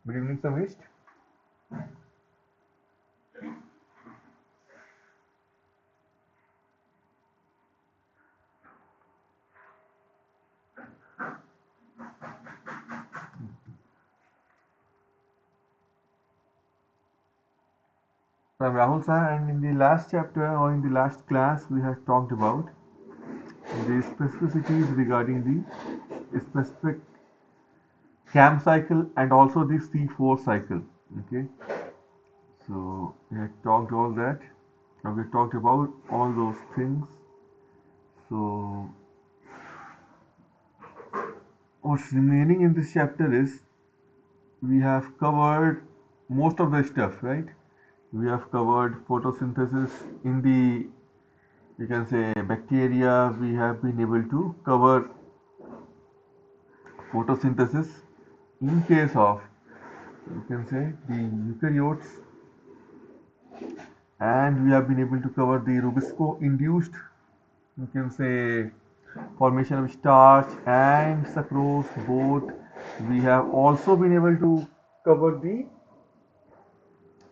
Good evening, Samish. So I'm Rahul sir, and in the last chapter or in the last class, we have talked about the specificities regarding the specific CAM cycle and also the C4 cycle. Okay, so we have talked all that. Now we talked about all those things. So what's remaining in this chapter is we have covered most of the stuff, right? We have covered photosynthesis in the, you can say, bacteria. We have been able to cover photosynthesis in case of, you can say, the eukaryotes, and we have been able to cover the rubisco induced, you can say, formation of starch and sucrose both. We have also been able to cover the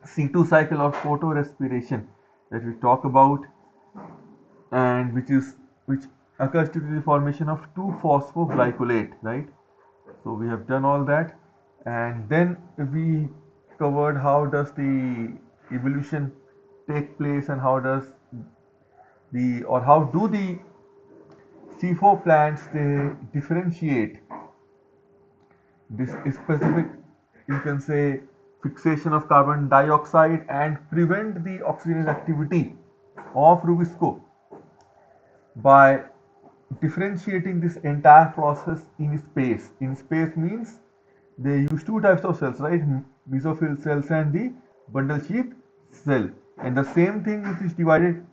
C2 cycle of photorespiration that we talk about, and which occurs due to the formation of 2-phosphoglycolate, right? So we have done all that, and then we covered how does the evolution take place, and how does the, or how do the C4 plants they differentiate this specific, you can say, fixation of carbon dioxide and prevent the oxygenation activity of rubisco by differentiating this entire process in space. In space means they use two types of cells, right? Mesophyll cells and the bundle sheath cell. And the same thing it is divided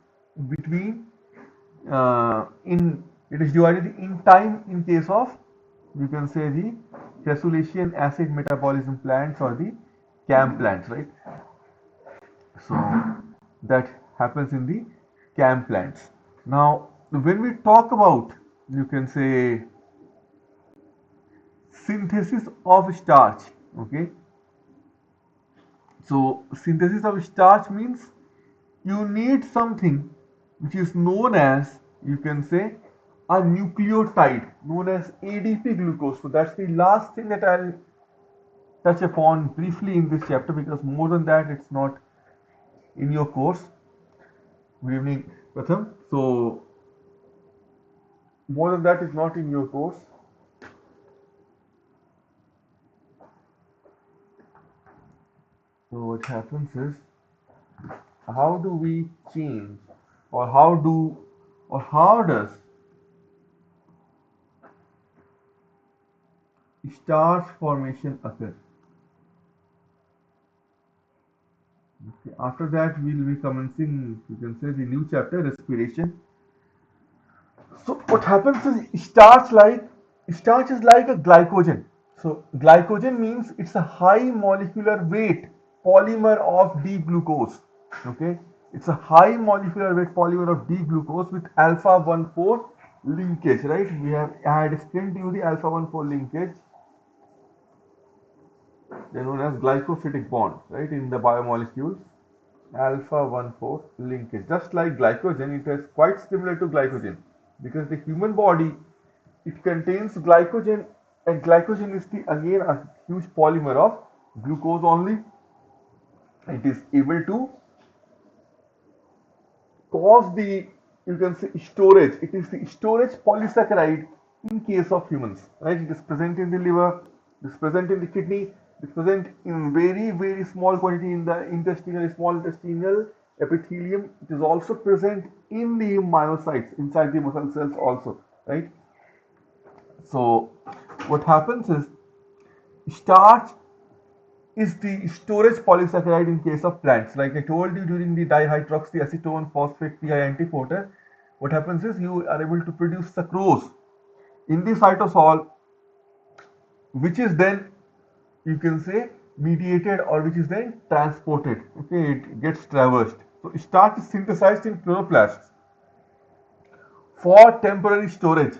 between in it is divided in time in case of, you can say, the cressolation acid metabolism plants or the CAM plants, right? So that happens in the CAM plants. Now, when we talk about, you can say, synthesis of starch, okay, so synthesis of starch means you need something which is known as, you can say, a nucleotide known as ADP glucose. So that's the last thing that I'll touch upon briefly in this chapter, because more than that it's not in your course. Good evening, Pratham. So more than that is not in your course. So what happens is, how do we change, or how does starch formation occur? Okay. After that, we'll be commencing, you can say, the new chapter, respiration. So what happens is, starch is like a glycogen. So glycogen means it's a high molecular weight polymer of D-glucose. Okay, it's a high molecular weight polymer of D-glucose with alpha 1,4 linkage. Right? I had explained to you the alpha 1,4 linkage. They're known as glycosidic bonds, right? In the biomolecules, alpha 1,4 linkage. Just like glycogen, it is quite similar to glycogen, because the human body, it contains glycogen, and glycogen is the, again, a huge polymer of glucose only. It is able to cause the, you can say, storage. It is the storage polysaccharide in case of humans, right? It is present in the liver, it is present in the kidney, it is present in very small quantity in the intestinal, small intestinal epithelium. It is also present in the myocytes inside the muscle cells also, right? So what happens is, starch is the storage polysaccharide in case of plants. Like I told you, during the dihydroxyacetone phosphate pi antiphoter, what happens is you are able to produce sucrose in the cytosol, which is then, you can say, mediated, or which is then transported. Okay, it gets traversed. So starch is synthesized in chloroplasts for temporary storage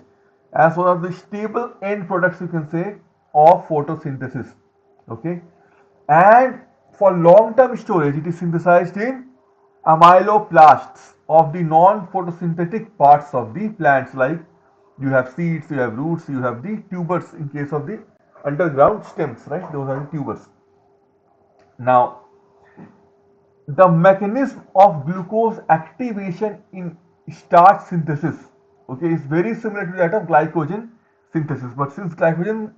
as one of the stable end products, you can say, of photosynthesis. Okay, And for long-term storage, it is synthesized in amyloplasts of the non-photosynthetic parts of the plants, like you have seeds, you have roots, you have the tubers in case of the underground stems, right? Those are the tubers. Now, the mechanism of glucose activation in starch synthesis, okay, is very similar to that of glycogen synthesis. But since glycogen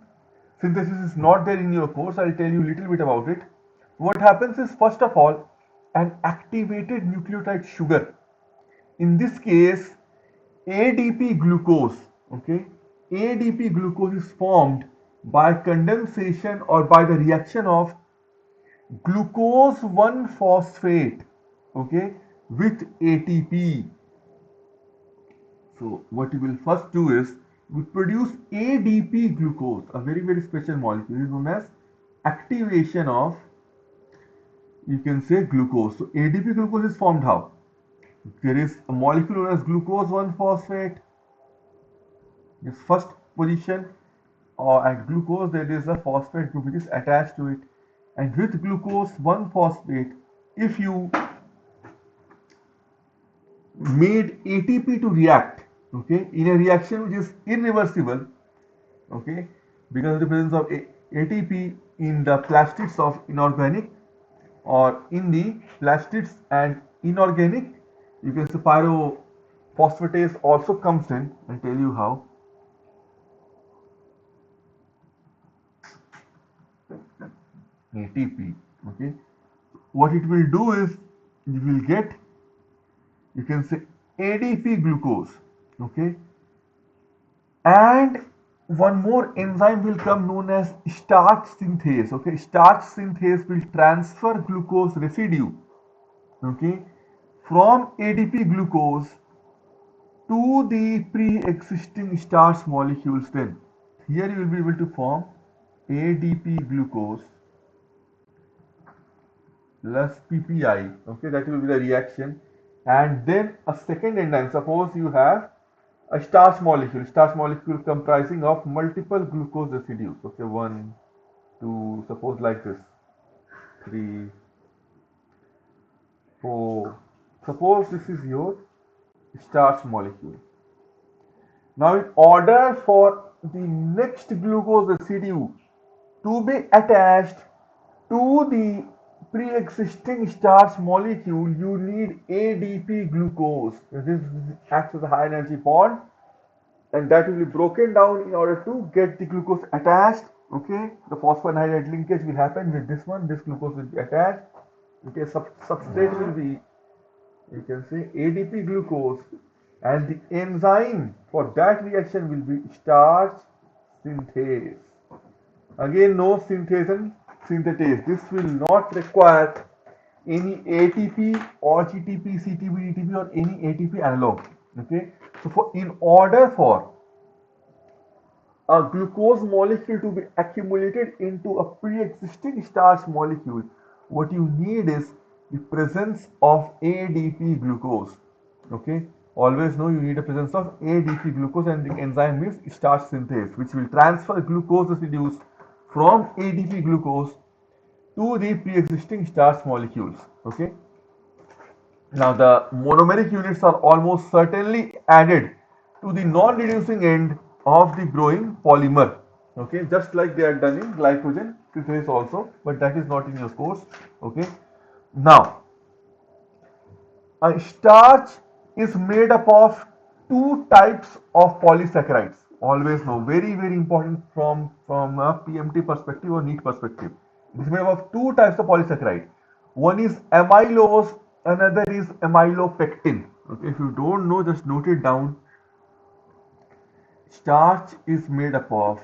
synthesis is not there in your course, I'll tell you a little bit about it. What happens is, first of all, an activated nucleotide sugar, in this case ADP glucose, okay, ADP glucose is formed by condensation or by the reaction of glucose 1 phosphate, okay, with ATP. So what you will first do is we produce ADP glucose, a very special molecule. It is known as activation of, you can say, glucose. So ADP glucose is formed how? There is a molecule known as glucose 1 phosphate. This first position, or at glucose there is a phosphate group which is attached to it, and with glucose 1 phosphate, if you made ATP to react, okay, in a reaction which is irreversible, okay, because of the presence of ATP in the plastids of inorganic, or in the plastids and inorganic, you can say pyrophosphatase also comes in. I'll tell you how. ATP, okay, what it will do is you will get, you can say, ADP glucose, okay, and one more enzyme will come known as starch synthase, okay. Starch synthase will transfer glucose residue, okay, from ADP glucose to the pre-existing starch molecules. Then here you will be able to form ADP glucose plus PPI, okay, that will be the reaction. And then a second enzyme, suppose you have a starch molecule comprising of multiple glucose residues, okay, 1, 2, suppose like this, 3, 4, suppose this is your starch molecule. Now in order for the next glucose residue to be attached to the pre-existing starch molecule, you need ADP glucose. This acts as a high energy bond, and that will be broken down in order to get the glucose attached, okay. The phosphoanhydride linkage will happen with this one, this glucose will be attached, okay. Substrate will be, you can say, ADP glucose, and the enzyme for that reaction will be starch synthase. Again, no synthase and synthetase. This will not require any ATP or GTP, CTP, DTP, or any ATP analog. Okay. So in order for a glucose molecule to be accumulated into a pre-existing starch molecule, what you need is the presence of ADP glucose. Okay. Always know you need a presence of ADP glucose, and the enzyme is starch synthase, which will transfer glucose residues from ADP glucose to the pre-existing starch molecules. Okay. Now the monomeric units are almost certainly added to the non-reducing end of the growing polymer. Okay, just like they are done in glycogen synthesis also, but that is not in your course. Okay. Now, a starch is made up of two types of polysaccharides. Always know, very important from a PMT perspective or NEET perspective. It is made up of two types of polysaccharide. One is amylose, another is amylopectin. Okay, if you don't know, just note it down. Starch is made up of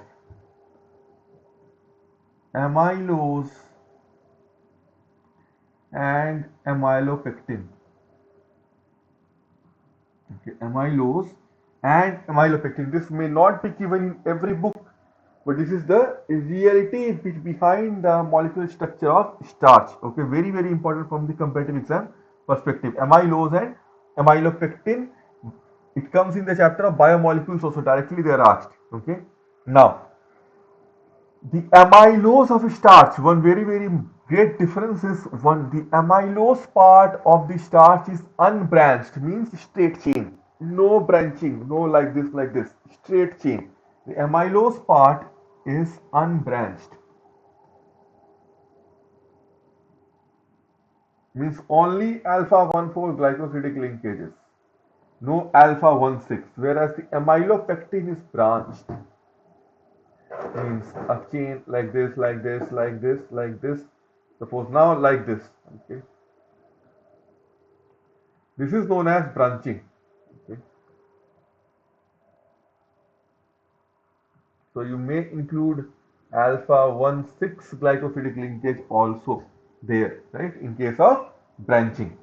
amylose and amylopectin. Okay, amylose and amylopectin. This may not be given in every book, but this is the reality behind the molecular structure of starch. Okay, very important from the competitive exam perspective. Amylose and amylopectin, it comes in the chapter of biomolecules also, directly they are asked. Okay, now The amylose of starch, one very very great difference is one the amylose part of the starch is unbranched, means straight chain, no branching, no like this, straight chain. The amylose part is unbranched, means only alpha 1,4 glycosidic linkages, no alpha 1,6, whereas the amylopectin is branched, means a chain like this, like this, like this, like this. Suppose now like this. Okay, this is known as branching. Okay, so you may include alpha 1,6 glycosidic linkage also there, right? In case of branching,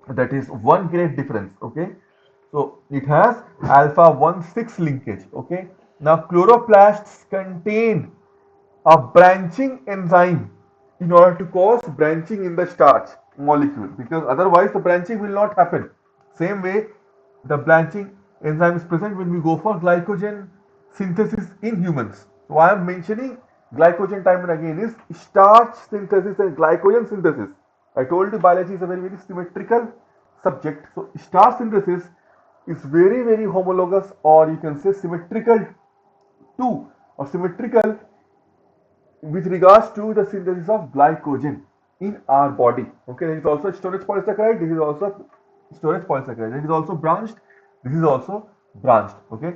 that is one great difference. Okay, so it has alpha 1,6 linkage. Okay, now chloroplasts contain a branching enzyme in order to cause branching in the starch molecule, because otherwise the branching will not happen. Same way the branching enzyme is present when we go for glycogen synthesis in humans. So I am mentioning glycogen time and again is starch synthesis and glycogen synthesis. I told you biology is a very very symmetrical subject. So starch synthesis is very very homologous, or you can say symmetrical to, or symmetrical with regards to the synthesis of glycogen in our body. Okay, there is also storage polysaccharide. This is also storage polysaccharide. This is also branched. This is also branched. Okay.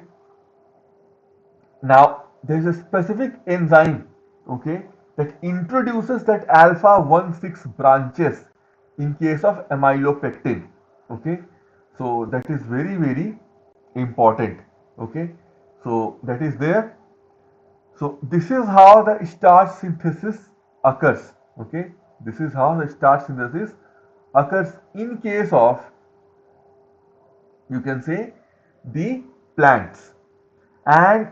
Now there is a specific enzyme. Okay, that introduces that alpha 1,6 branches in case of amylopectin. Okay, so that is very very important. Okay, so that is there. So this is how the starch synthesis occurs. Okay, this is how the starch synthesis occurs in case of, you can say, the plants. And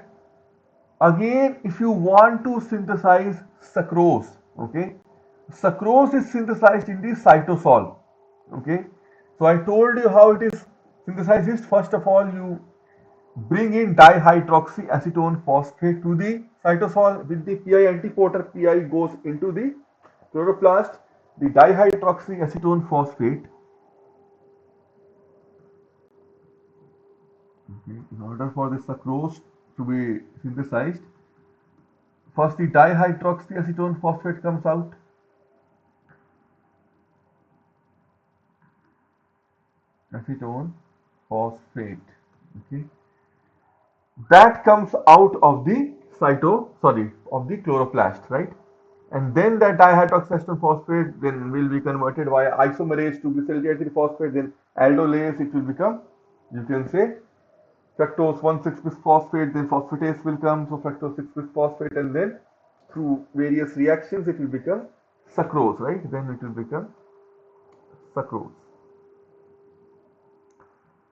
again, if you want to synthesize sucrose, okay, sucrose is synthesized in the cytosol. Okay, so I told you how it is synthesized. First of all, you bring in dihydroxyacetone phosphate to the cytosol with the pi antiporter. Pi goes into the chloroplast. The dihydroxyacetone phosphate, okay, in order for the sucrose to be synthesized, first the dihydroxyacetone phosphate comes out. Acetone phosphate. Okay, that comes out of the of the chloroplast, right? And then that dihydroxyacetone phosphate then will be converted via isomerase to glycerol phosphate, then aldolase it will become, you can say, fructose 1,6 bisphosphate, then phosphatase will come, so fructose 6 bisphosphate, and then through various reactions it will become sucrose, right? Then it will become sucrose.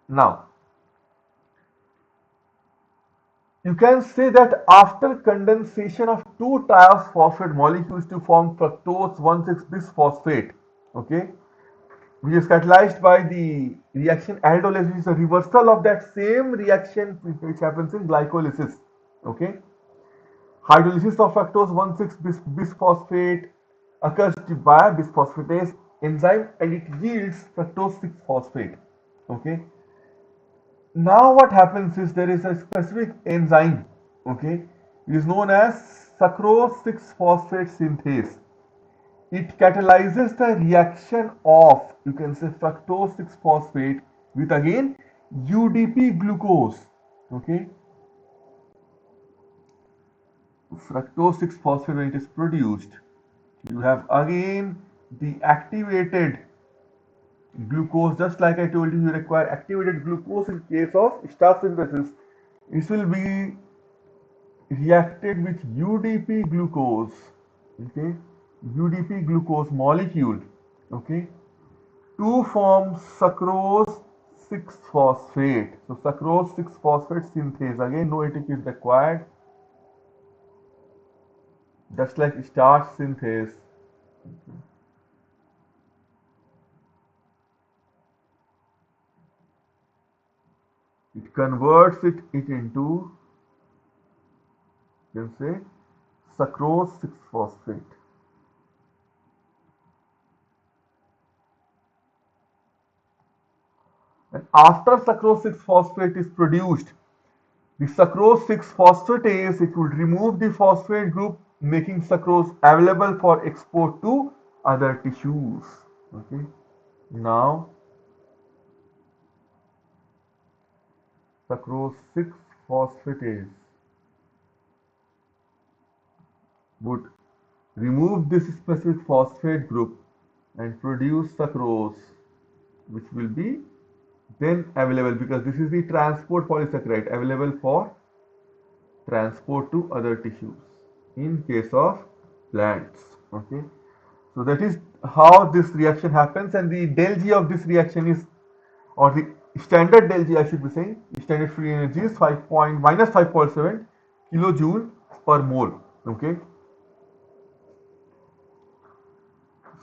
Now you can say that after condensation of two phosphate molecules to form fructose 1,6 bisphosphate, okay, which is catalyzed by the reaction aldolase, which is a reversal of that same reaction which happens in glycolysis. Okay, hydrolysis of fructose 1,6 bisphosphate occurs by bisphosphatase enzyme, and it yields fructose 6 phosphate. Okay, now what happens is there is a specific enzyme, okay, it is known as sucrose 6 phosphate synthase. It catalyzes the reaction of, you can say, fructose 6 phosphate with again UDP glucose. Okay, fructose 6 phosphate, when it is produced, you have again the activated glucose. Just like I told you, you require activated glucose in case of starch synthesis. This will be reacted with UDP glucose. Okay, UDP glucose molecule. Okay, to form sucrose 6 phosphate. So sucrose 6 phosphate synthase. Again, no ATP is required. Just like starch synthase. It converts it into, you can say, sucrose 6-phosphate. And after sucrose 6-phosphate is produced, the sucrose 6-phosphatase, it will remove the phosphate group, making sucrose available for export to other tissues. Okay. Now, sucrose 6-phosphatase would remove this specific phosphate group and produce sucrose, which will be then available, because this is the transport polysaccharide available for transport to other tissues in case of plants. Okay, so that is how this reaction happens, and the del G of this reaction is, or the standard del G I should be saying, standard free energy is minus 5.7 kilojoule per mole. Okay,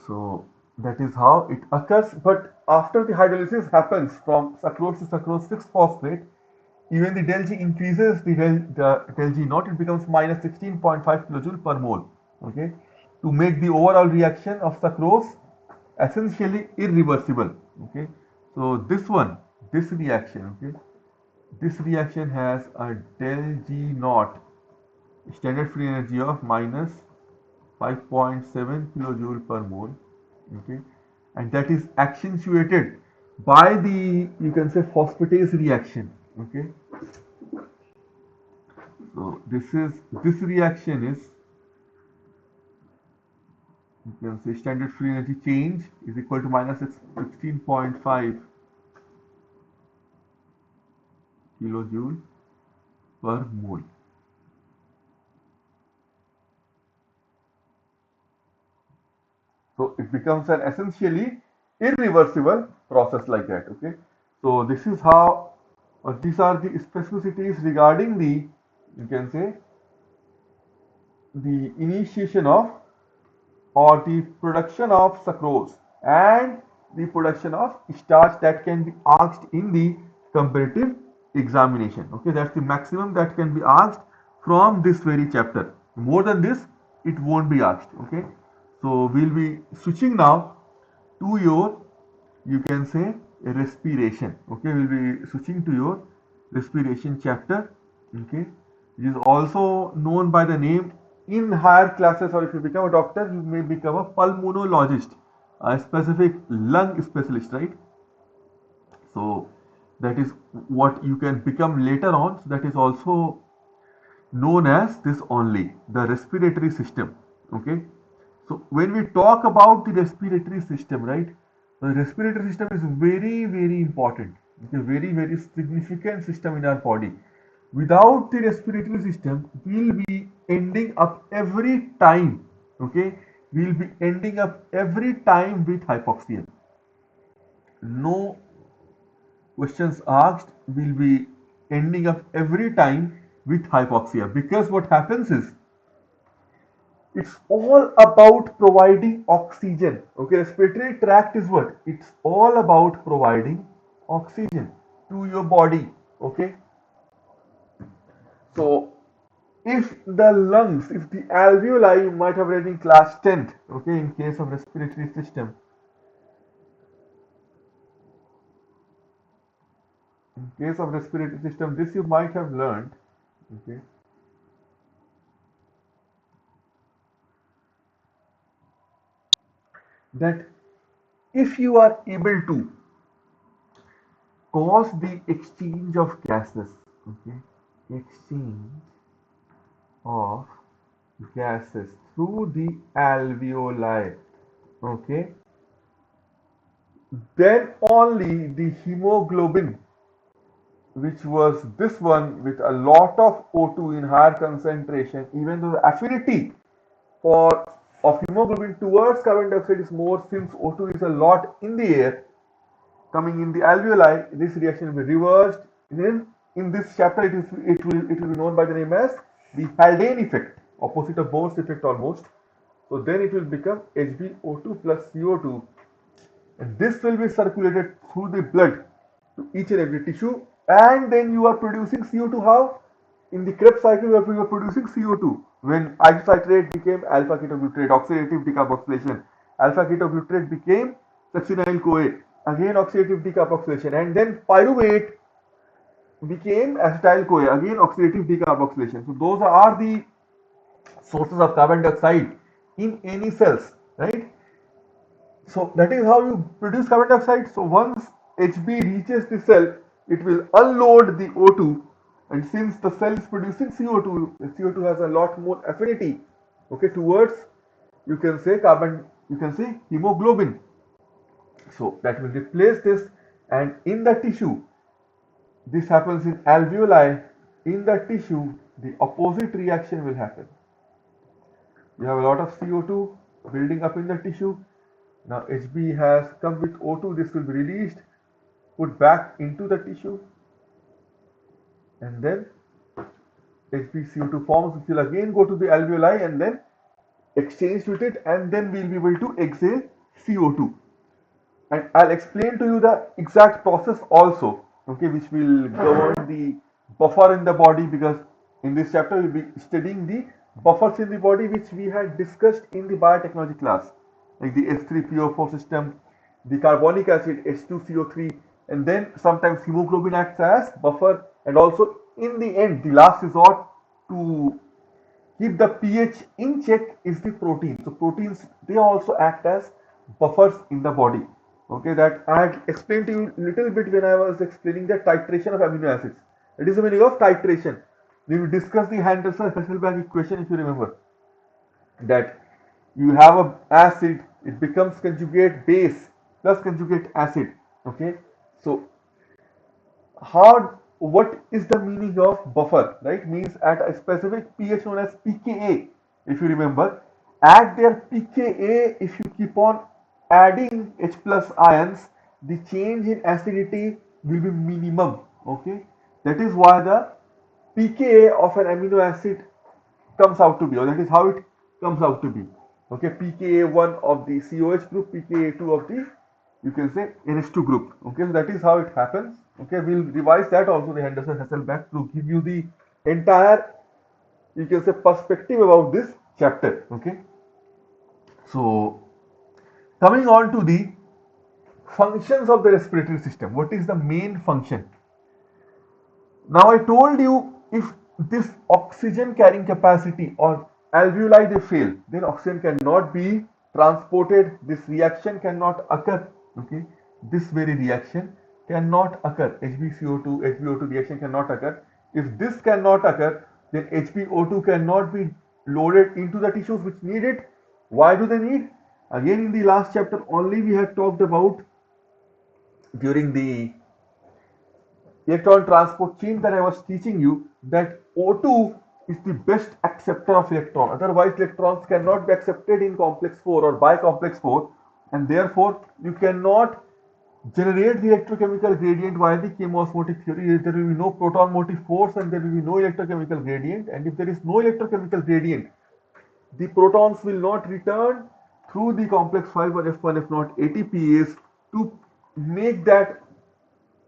so that is how it occurs. But after the hydrolysis happens from sucrose to sucrose 6-phosphate, even the del G increases, the del G naught, it becomes minus 16.5 kilojoule per mole. Okay, to make the overall reaction of sucrose essentially irreversible. Okay, so this reaction, okay, this reaction has a del G naught, standard free energy of minus 5.7 kilojoule per mole. Okay, and that is accentuated by the, you can say, phosphatase reaction. Okay, so this reaction is, you can say, standard free energy change is equal to minus 16.5 kilojoule per mole. So it becomes an essentially irreversible process like that. Okay, so this is how, or these are the specificities regarding the, you can say, the initiation of, or the production of sucrose and the production of starch that can be asked in the comparative examination. Okay, that's the maximum that can be asked from this very chapter. More than this, it won't be asked. Okay, so we'll be switching now to your, you can say, respiration. Okay, we'll be switching to your respiration chapter. Okay, it is also known by the name, in higher classes, or if you become a doctor, you may become a pulmonologist, a specific lung specialist, right? So that is what you can become later on. So that is also known as this only, the respiratory system. Okay, so when we talk about the respiratory system, right, the respiratory system is very important. It's a very significant system in our body. Without the respiratory system, we'll be ending up every time, okay, we'll be ending up every time with hypoxia. No questions asked, we'll be ending up every time with hypoxia, because what happens is, it's all about providing oxygen. Okay, respiratory tract is what? It's all about providing oxygen to your body. Okay, so if the lungs, if the alveoli, you might have read in class 10th, okay, in case of respiratory system, in case of respiratory system, this you might have learned, okay, that if you are able to cause the exchange of gases, okay, exchange of gases through the alveoli, okay, then only the hemoglobin, which was this one with a lot of O2 in higher concentration, even though the affinity for of hemoglobin towards carbon dioxide is more, since O2 is a lot in the air coming in the alveoli, this reaction will be reversed. Then in this chapter, it will be known by the name as the Haldane effect, opposite of Bohr's effect almost. So then it will become HbO2 plus CO2, and this will be circulated through the blood to each and every tissue, and then you are producing CO2 how? in the Krebs cycle, we were producing CO2. When isocitrate became alpha ketoglutarate, oxidative decarboxylation. Alpha ketoglutarate became succinyl CoA, again oxidative decarboxylation, and then pyruvate became acetyl CoA, again oxidative decarboxylation. So those are the sources of carbon dioxide in any cells, right? So that is how you produce carbon dioxide. So once Hb reaches the cell, it will unload the O2, and since the cell is producing CO2, the CO2 has a lot more affinity, okay, towards, you can say, carbon, you can say hemoglobin. So that will replace this, and in the tissue, this happens in alveoli. In the tissue, the opposite reaction will happen. You have a lot of CO2 building up in the tissue. Now Hb has come with O2, this will be released, put back into the tissue, and then HbCO2 forms, which will again go to the alveoli and then exchange with it, and then we'll be able to exhale CO2. And I'll explain to you the exact process also, okay, which will govern the buffer in the body, because in this chapter we'll be studying the buffers in the body which we had discussed in the biotechnology class, like the H3PO4 system, the carbonic acid H2CO3, and then sometimes hemoglobin acts as buffer, and also in the end, the last resort to keep the pH in check is the protein. So proteins, they also act as buffers in the body. Okay, that I had explained to you a little bit when I was explaining the titration of amino acids. It is the meaning of titration. We discussed the Henderson-Hasselbalch equation, if you remember, that you have a acid, it becomes conjugate base plus conjugate acid. Okay, so how, what is the meaning of buffer, right? Means at a specific pH known as pKa, if you remember, at their pKa, if you keep on adding H plus ions, the change in acidity will be minimum. Okay, that is why the pKa of an amino acid comes out to be, or that is how it comes out to be. Okay, pKa1 of the COH group, pKa2 of the, you can say, NH2 group. Okay, so that is how it happens. Okay, we'll revise that also, the Henderson Hasselbalch, to give you the entire, you can say, perspective about this chapter. Okay, so coming on to the functions of the respiratory system. What is the main function? Now I told you, if this oxygen carrying capacity or alveoli they fail, then oxygen cannot be transported. This reaction cannot occur. Okay, this very reaction cannot occur. HbCO2, HbO2 reaction cannot occur. If this cannot occur, then HbO2 cannot be loaded into the tissues which need it. Why do they need? Again, in the last chapter only we had talked about, during the electron transport chain that I was teaching you, that O2 is the best acceptor of electron. Otherwise, electrons cannot be accepted in complex 4 or by complex 4, and therefore you cannot generate the electrochemical gradient via the chemoosmotic theory. There will be no proton motive force and there will be no electrochemical gradient. And if there is no electrochemical gradient, the protons will not return through the complex 5 or F1, F not ATPase, to make that,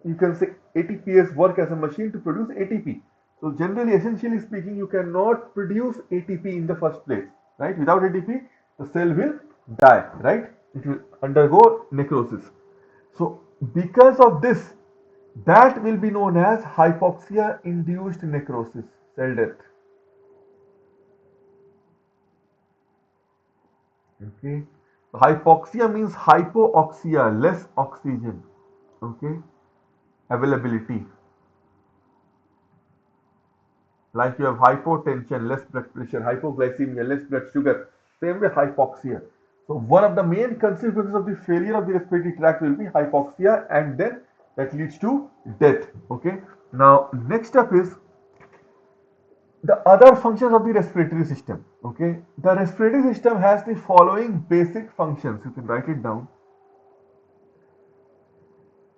you can say, ATPase work as a machine to produce ATP. So generally, essentially speaking, you cannot produce ATP in the first place, right? Without ATP, the cell will die, right? It will undergo necrosis. So because of this, that will be known as hypoxia-induced necrosis, cell death. Okay. Hypoxia means hypoxia, less oxygen. Okay. Availability. Like you have hypotension, less blood pressure, hypoglycemia, less blood sugar. Same way hypoxia. So one of the main consequences of the failure of the respiratory tract will be hypoxia, and then that leads to death. Okay. Now next up is the other functions of the respiratory system. Okay. The respiratory system has the following basic functions. You can write it down.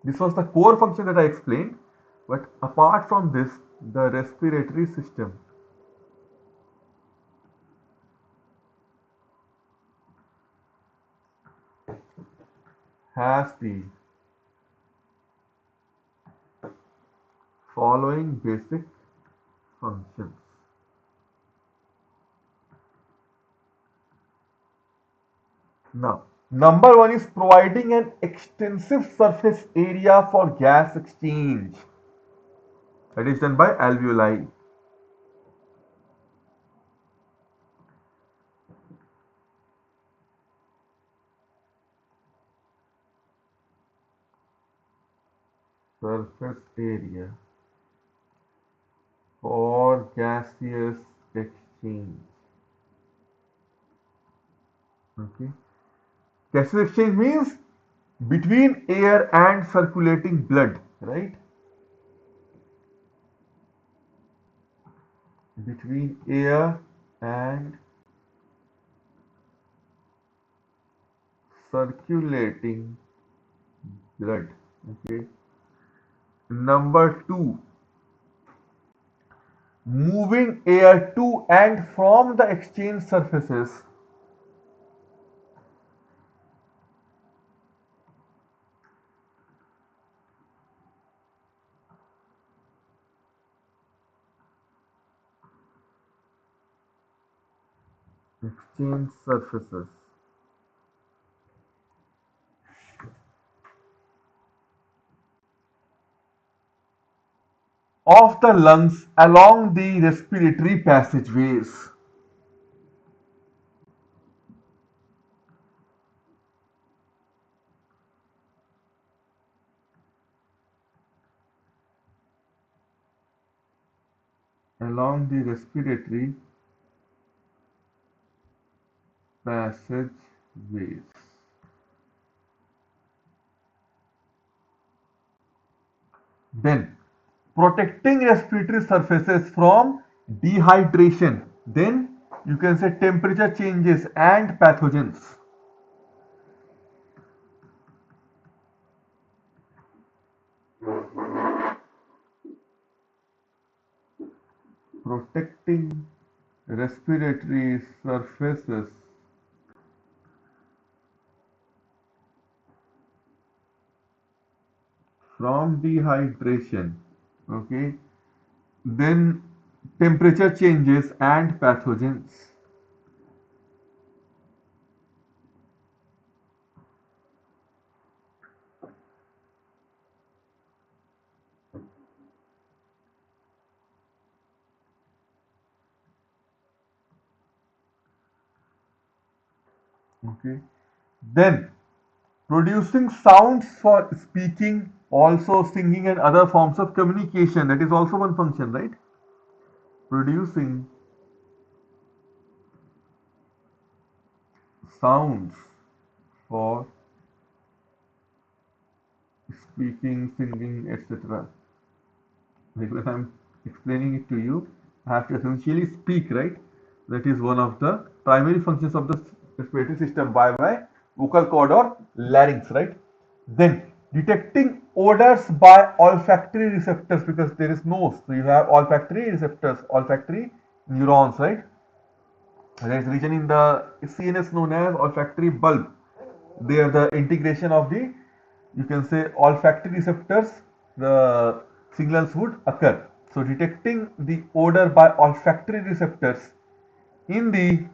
This was the core function that I explained. But apart from this, the respiratory system has the following basic functions. Now, number one is providing an extensive surface area for gas exchange. That is done by alveoli. Surface area for gaseous exchange. Okay. Gaseous exchange means between air and circulating blood, right? Between air and circulating blood. Okay. Number two, moving air to and from the exchange surfaces. Exchange surfaces of the lungs along the respiratory passageways. Along the respiratory passageways. Then, protecting respiratory surfaces from dehydration. Then, you can say temperature changes and pathogens. Protecting respiratory surfaces from dehydration. Okay. Then temperature changes and pathogens. Okay. Then producing sounds for speaking, also singing and other forms of communication. That is also one function, right? Producing sounds for speaking, singing, etc. Like when I'm explaining it to you, I have to essentially speak, right? That is one of the primary functions of the respiratory system by my vocal cord or larynx, right? Then detecting odors by olfactory receptors, because there is nose, so you have olfactory receptors, olfactory neurons, right? There is region in the CNS known as olfactory bulb. There the integration of the, you can say, olfactory receptors, the signals would occur. So detecting the odor by olfactory receptors in the,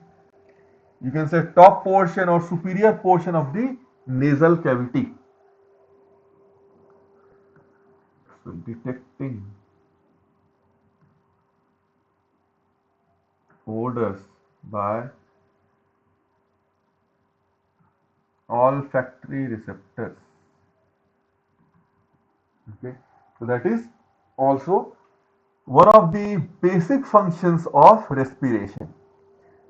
you can say, top portion or superior portion of the nasal cavity. So detecting odors by olfactory receptors. Okay, so that is also one of the basic functions of respiration.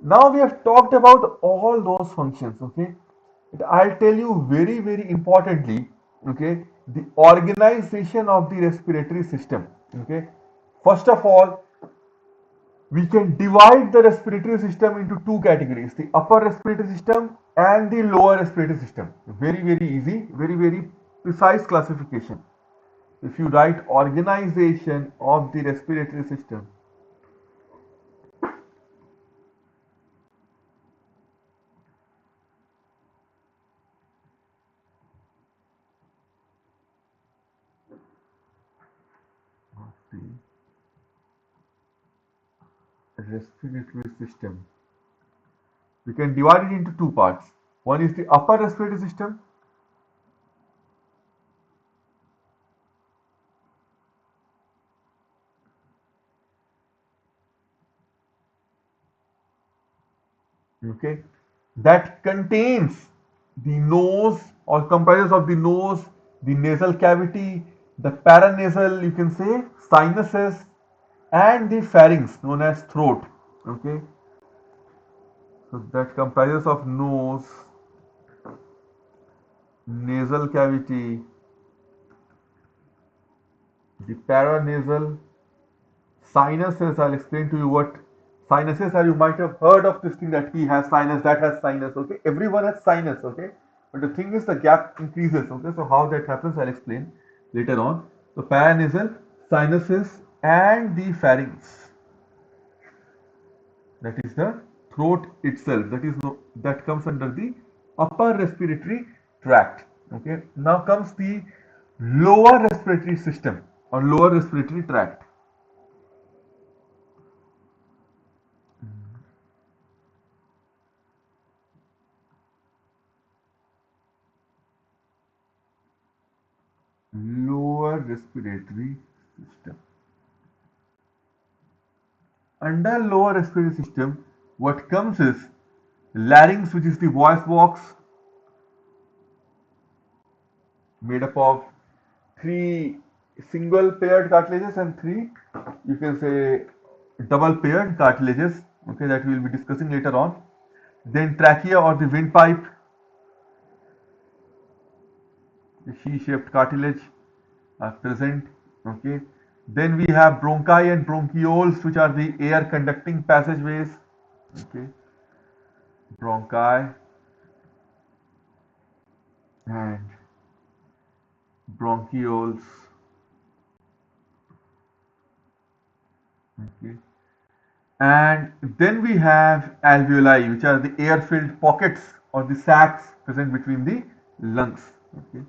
Now we have talked about all those functions. Okay, I'll tell you very importantly, okay, the organization of the respiratory system. Okay, first of all, we can divide the respiratory system into two categories: the upper respiratory system and the lower respiratory system. Very easy, very precise classification. If you write organization of the respiratory system, respiratory system. We can divide it into two parts. One is the upper respiratory system. Okay, that contains the nose or comprises of the nose, the nasal cavity, the paranasal, you can say, sinuses, and the pharynx known as throat. Okay, so that comprises of nose, nasal cavity, the paranasal, sinuses. I'll explain to you what sinuses are. You might have heard of this thing that he has sinus, that has sinus. Okay, everyone has sinus. Okay, but the thing is the gap increases. Okay, so how that happens, I'll explain later on. So paranasal, sinuses, and the pharynx. That is the throat itself. That is no, that comes under the upper respiratory tract. Okay. Now comes the lower respiratory system or lower respiratory tract. Lower respiratory system. Under lower respiratory system, what comes is larynx, which is the voice box, made up of three single paired cartilages and three, you can say, double paired cartilages. Okay, that we will be discussing later on. Then trachea or the windpipe, the C-shaped cartilage are present. Okay. Then we have bronchi and bronchioles, which are the air conducting passageways. Okay. Bronchi and bronchioles. Okay. And then we have alveoli, which are the air-filled pockets or the sacs present between the lungs. Okay.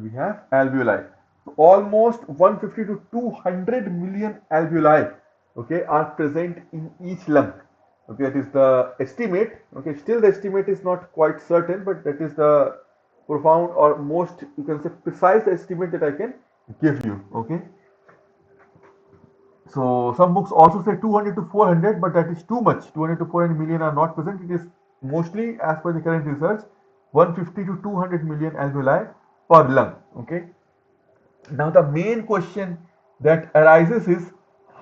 We have alveoli. So almost 150 to 200 million alveoli, okay, are present in each lung. Okay, that is the estimate. Okay, still the estimate is not quite certain, but that is the profound or most, you can say, precise estimate that I can give you. Okay. So some books also say 200 to 400, but that is too much. 200 to 400 million are not present. It is mostly, as per the current research, 150 to 200 million alveoli per lung. Okay. Now the main question that arises is,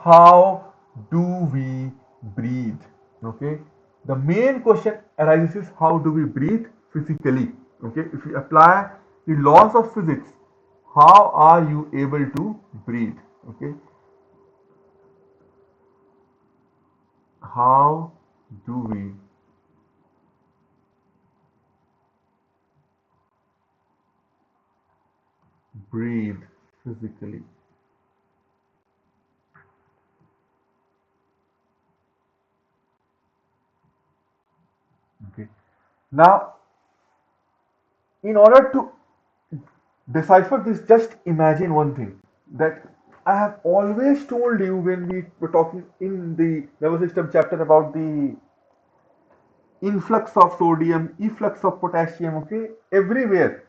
how do we breathe? Okay. The main question arises is, how do we breathe physically? Okay. If we apply the laws of physics, how are you able to breathe? Okay. How do we breathe physically? Okay. Now, in order to decipher this, just imagine one thing that I have always told you when we were talking in the nervous system chapter about the influx of sodium, efflux of potassium. Okay, everywhere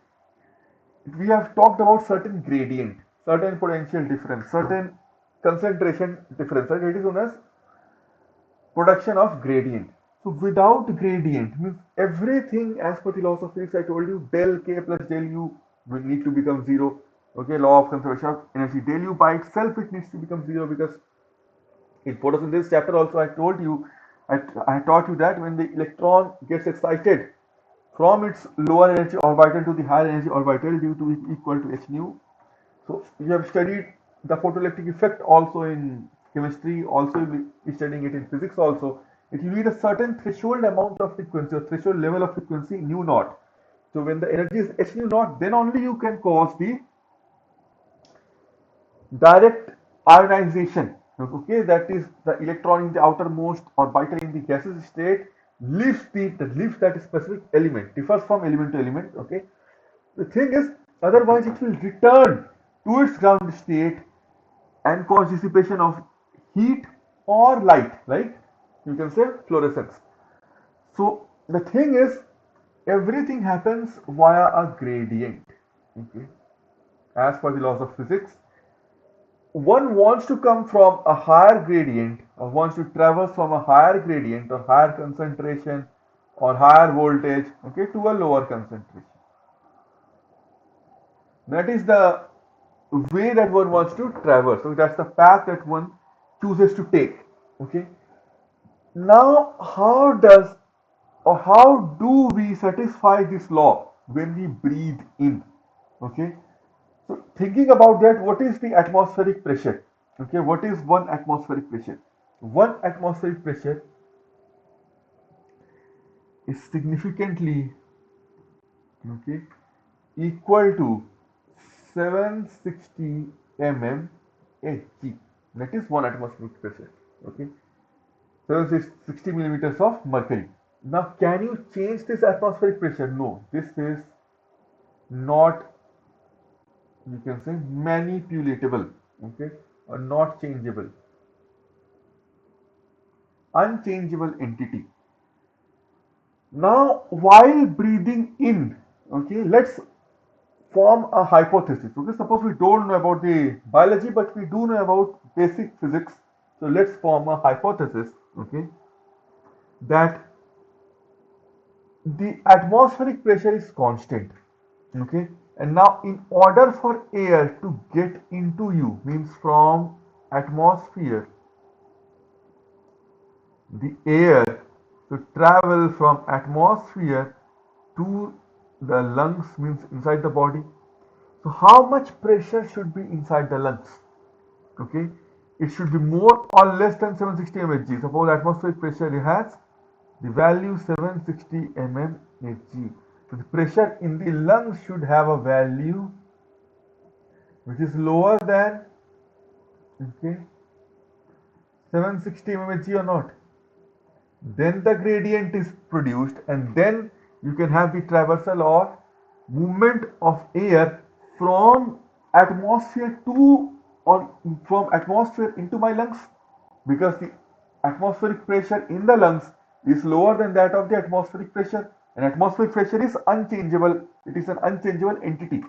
we have talked about certain gradient, certain potential difference, certain concentration difference. Right? It is known as production of gradient. So without gradient means everything as per the laws of physics, I told you del K plus del U will need to become zero. Okay, law of conservation of energy. Del U by itself it needs to become zero, because in photosynthesis chapter also I told you, I taught you that when the electron gets excited from its lower energy orbital to the higher energy orbital due to E equal to h nu. So you have studied the photoelectric effect also in chemistry, also you will be studying it in physics also. It will need a certain threshold amount of frequency or threshold level of frequency nu naught. So when the energy is h nu naught, then only you can cause the direct ionization. Okay, that is the electron in the outermost orbital in the gaseous state leaves that specific element, differs from element to element. Okay, the thing is, otherwise it will return to its ground state and cause dissipation of heat or light, like you can say fluorescence. So the thing is, everything happens via a gradient. Okay, as per the laws of physics, one wants to come from a higher gradient or wants to traverse from a higher gradient or higher concentration or higher voltage, okay, to a lower concentration. That is the way that one wants to traverse. So that's the path that one chooses to take. Okay. Now, how do we satisfy this law when we breathe in? Okay. So thinking about that, what is the atmospheric pressure? Okay, what is one atmospheric pressure? One atmospheric pressure is significantly, okay, equal to 760 mm Hg. That is one atmospheric pressure. Okay, 760 millimeters of mercury. Now, can you change this atmospheric pressure? No, this is not, you can say, manipulatable, okay, or not changeable, unchangeable entity. Now, while breathing in, okay, let's form a hypothesis. Okay, suppose we don't know about the biology, but we do know about basic physics. So let's form a hypothesis, okay, that the atmospheric pressure is constant, okay, and now in order for air to get into you, means from atmosphere, the air to travel from atmosphere to the lungs, means inside the body. So how much pressure should be inside the lungs? Okay, it should be more or less than 760 mmHg. Suppose atmospheric pressure has the value 760 mmHg. So the pressure in the lungs should have a value which is lower than, okay, 760 mmHg or not. Then the gradient is produced, and then you can have the traversal or movement of air from atmosphere to, or from atmosphere into my lungs, because the atmospheric pressure in the lungs is lower than that of the atmospheric pressure, and atmospheric pressure is unchangeable. It is an unchangeable entity,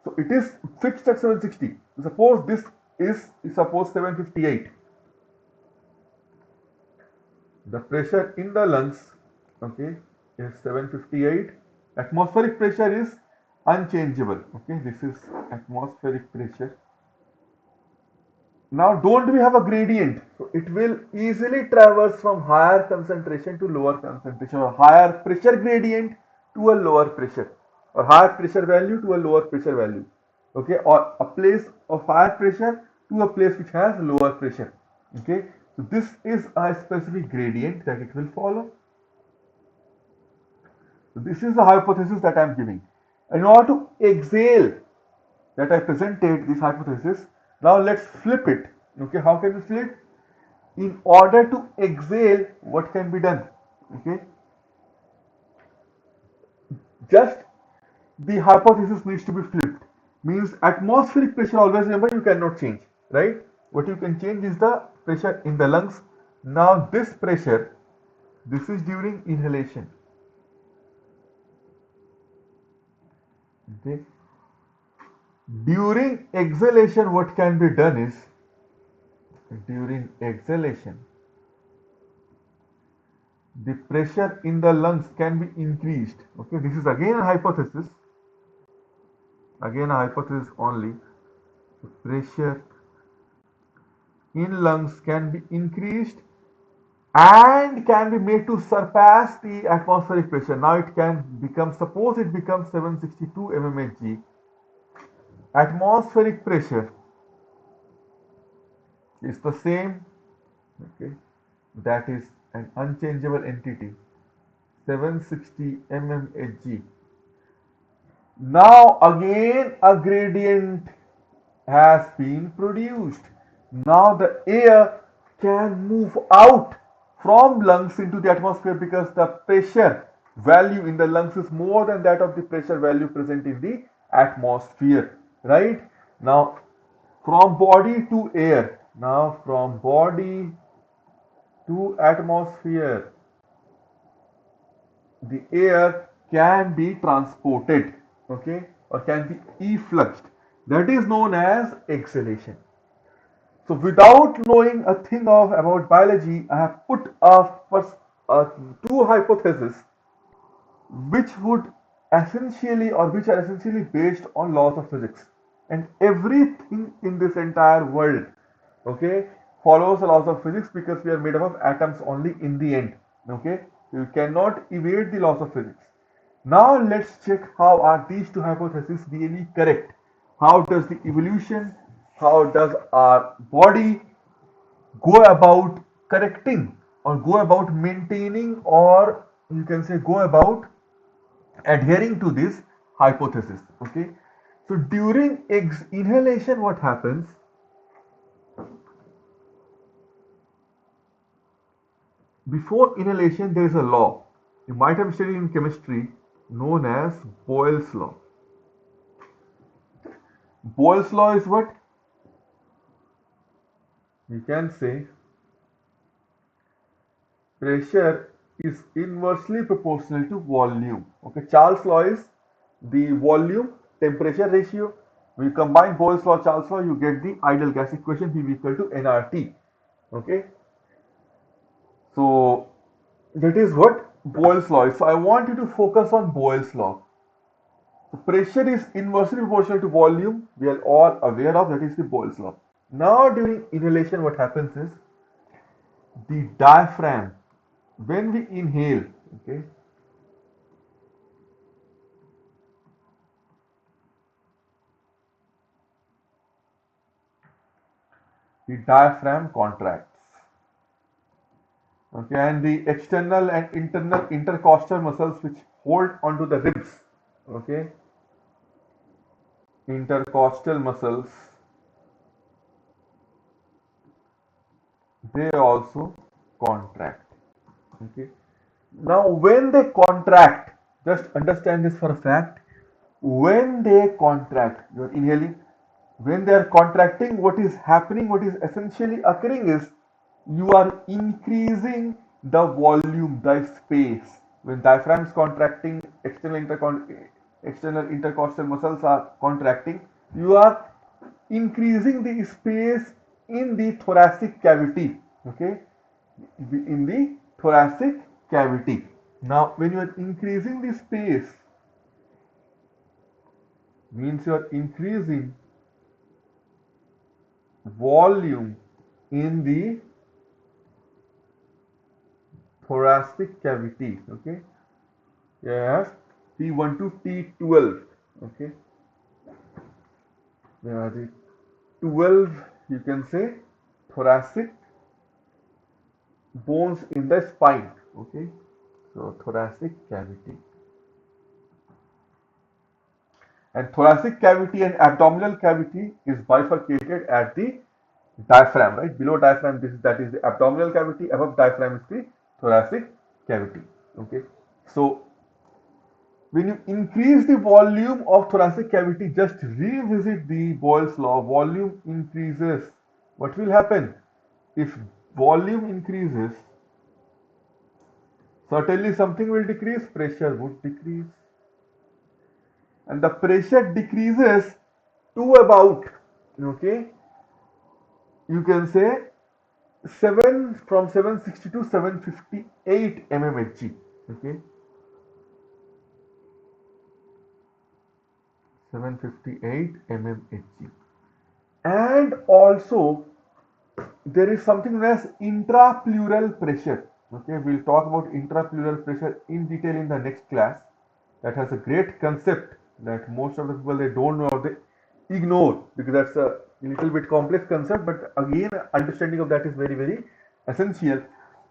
so it is fixed at 760. Suppose this is, suppose 758. The pressure in the lungs, okay, is 758. Atmospheric pressure is unchangeable. Okay, this is atmospheric pressure. Now, don't we have a gradient? So it will easily traverse from higher concentration to lower concentration, or higher pressure gradient to a lower pressure, or higher pressure value to a lower pressure value. Okay, or a place of higher pressure to a place which has lower pressure. Okay, so this is a specific gradient that it will follow. So this is the hypothesis that I am giving. In order to exhale, that I presented this hypothesis. Now let's flip it. Okay, how can we flip? In order to exhale, what can be done? Okay, just the hypothesis needs to be flipped. Means atmospheric pressure, always remember, you cannot change, right? What you can change is the pressure in the lungs. Now this pressure, this is during inhalation. Okay, during exhalation, what can be done is, during exhalation, the pressure in the lungs can be increased. Okay, this is again a hypothesis, only. The pressure in lungs can be increased and can be made to surpass the atmospheric pressure. Now it can become, suppose it becomes 762 mmHg. Atmospheric pressure is the same, okay, that is an unchangeable entity, 760 mmHg. Now again a gradient has been produced. Now the air can move out from lungs into the atmosphere because the pressure value in the lungs is more than that of the pressure value present in the atmosphere, right? Now from body to air. Now from body to atmosphere, the air can be transported, okay, or can be effluxed. That is known as exhalation. So without knowing a thing of about biology, I have put a two hypotheses which are essentially based on laws of physics, and everything in this entire world, okay, follows the laws of physics because we are made up of atoms only in the end, okay. You cannot evade the laws of physics. Now let's check how are these two hypotheses really correct. How does the evolution, how does our body go about correcting or go about maintaining, or you can say go about adhering to this hypothesis, okay. So during inhalation, what happens? Before inhalation, there is a law you might have studied in chemistry known as Boyle's law. Boyle's law is what? You can say pressure is inversely proportional to volume. Okay, Charles' law is the volume temperature ratio. We combine Boyle's law, Charles' law, you get the ideal gas equation, P equal to nRT. Okay, so that is what Boyle's law is. So I want you to focus on Boyle's law. So pressure is inversely proportional to volume. We are all aware of that is the Boyle's law. Now during inhalation, what happens is the diaphragm, when we inhale, okay, the diaphragm contracts. Okay, and the external and internal intercostal muscles which hold onto the ribs, okay, intercostal muscles, they also contract. Okay. Now, when they contract, just understand this for a fact. When they contract, you're inhaling. When they are contracting, what is happening, what is essentially occurring is you are increasing the volume, the space. When diaphragm is contracting, external intercostal muscles are contracting, you are increasing the space in the thoracic cavity, okay, in the thoracic cavity. Now when you are increasing the space, means you are increasing volume in the thoracic cavity, okay. Yes, T1 to T12, okay. The 12, you can say, thoracic bones in the spine, okay. So thoracic cavity, and thoracic cavity and abdominal cavity is bifurcated at the diaphragm, right? Below diaphragm, that is the abdominal cavity. Above diaphragm is the thoracic cavity, okay. So when you increase the volume of thoracic cavity, just revisit the Boyle's law. Volume increases. What will happen? If volume increases, certainly something will decrease, pressure would decrease. And the pressure decreases to about, okay, you can say 760 to 758 mmHg, okay, 758 mmHg. And also there is something known as intrapleural pressure. Okay, we'll talk about intrapleural pressure in detail in the next class. That has a great concept that most of the people they don't know or they ignore because that's a little bit complex concept. But again, understanding of that is very essential.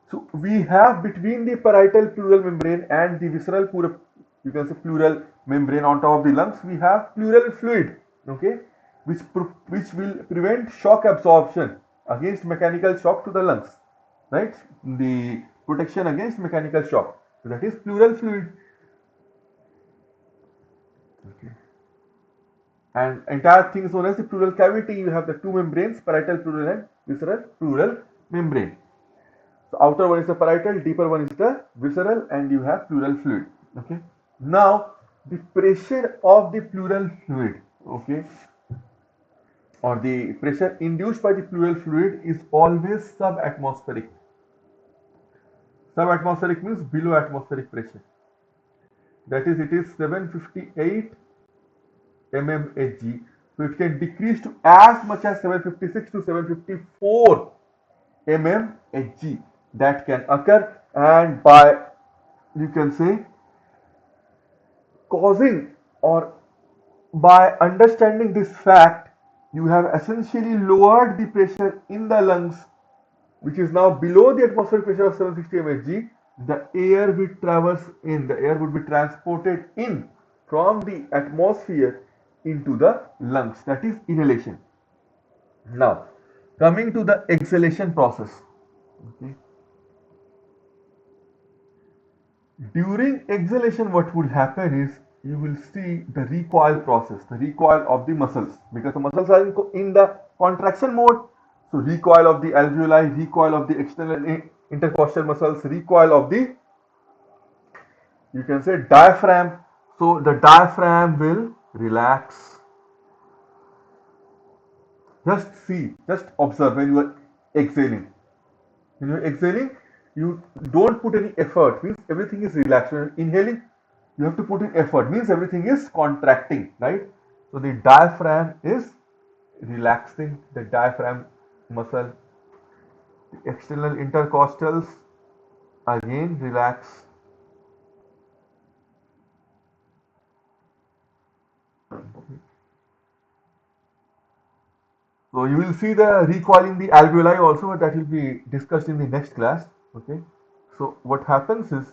So we have between the parietal pleural membrane and the visceral you can say pleural membrane on top of the lungs, we have pleural fluid, okay, which will prevent shock absorption against mechanical shock to the lungs, right? The protection against mechanical shock. So that is pleural fluid. Okay. And entire thing is known as the pleural cavity. You have the two membranes, parietal pleural and visceral pleural membrane. So outer one is the parietal, deeper one is the visceral, and you have pleural fluid. Okay. Now the pressure of the pleural fluid, okay, or the pressure induced by the pleural fluid is always subatmospheric. Subatmospheric means below atmospheric pressure. That is, it is 758 mmHg. So it can decrease to as much as 756 to 754 mmHg. That can occur, and by, you can say, causing, or by understanding this fact, you have essentially lowered the pressure in the lungs, which is now below the atmospheric pressure of 760 mmHg. The air will traverse in, the air would be transported in from the atmosphere into the lungs. That is inhalation. Now, coming to the exhalation process. Okay. During exhalation, what would happen is you will see the recoil process, the recoil of the muscles, because the muscles are in the contraction mode. So recoil of the alveoli, recoil of the external intercostal muscles, recoil of the, you can say, diaphragm. So the diaphragm will relax. Just see, just observe when you are exhaling. When you are exhaling, you don't put any effort, means everything is relaxed. When you're inhaling, you have to put in effort, means everything is contracting, right? So the diaphragm is relaxing, the diaphragm muscle. The external intercostals again relax. So you will see the recoiling the alveoli also, but that will be discussed in the next class. Okay. So what happens is,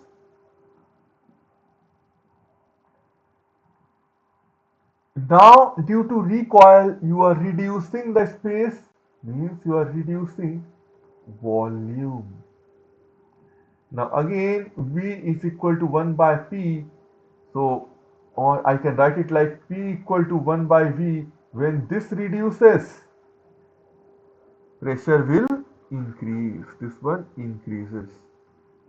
now due to recoil you are reducing the space, means you are reducing volume. Now again V is equal to 1 by P. So, or I can write it like P equal to 1 by V. When this reduces, pressure will increase. This one increases.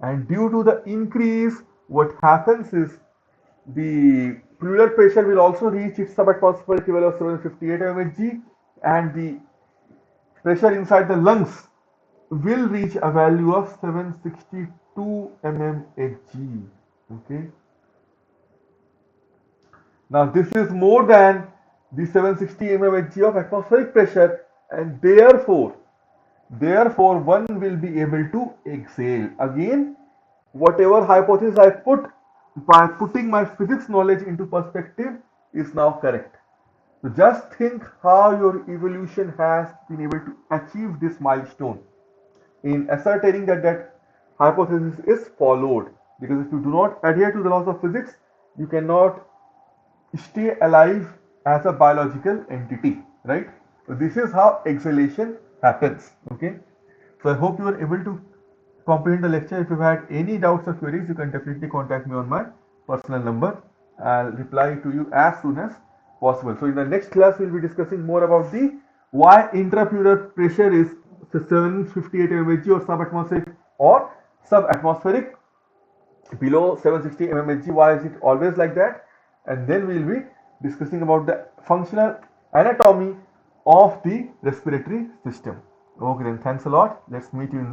And due to the increase, what happens is the pleural pressure will also reach its subatmospheric level of 758 mmHg, and the pressure inside the lungs will reach a value of 762 mmHg. Okay. Now this is more than the 760 mmHg of atmospheric pressure, and therefore one will be able to exhale. Again, whatever hypothesis I put, by putting my physics knowledge into perspective, is now correct. So just think how your evolution has been able to achieve this milestone in ascertaining that that hypothesis is followed. Because if you do not adhere to the laws of physics, you cannot stay alive as a biological entity, right? So this is how exhalation happens. Okay. So I hope you are able to comprehend the lecture. If you had any doubts or queries, you can definitely contact me on my personal number. I'll reply to you as soon as possible. So in the next class, we'll be discussing more about the why intrapleural pressure is 758 mmHg or subatmospheric, or subatmospheric below 760 mmHg. Why is it always like that? And then we'll be discussing about the functional anatomy of the respiratory system. Okay, then thanks a lot. Let's meet you in the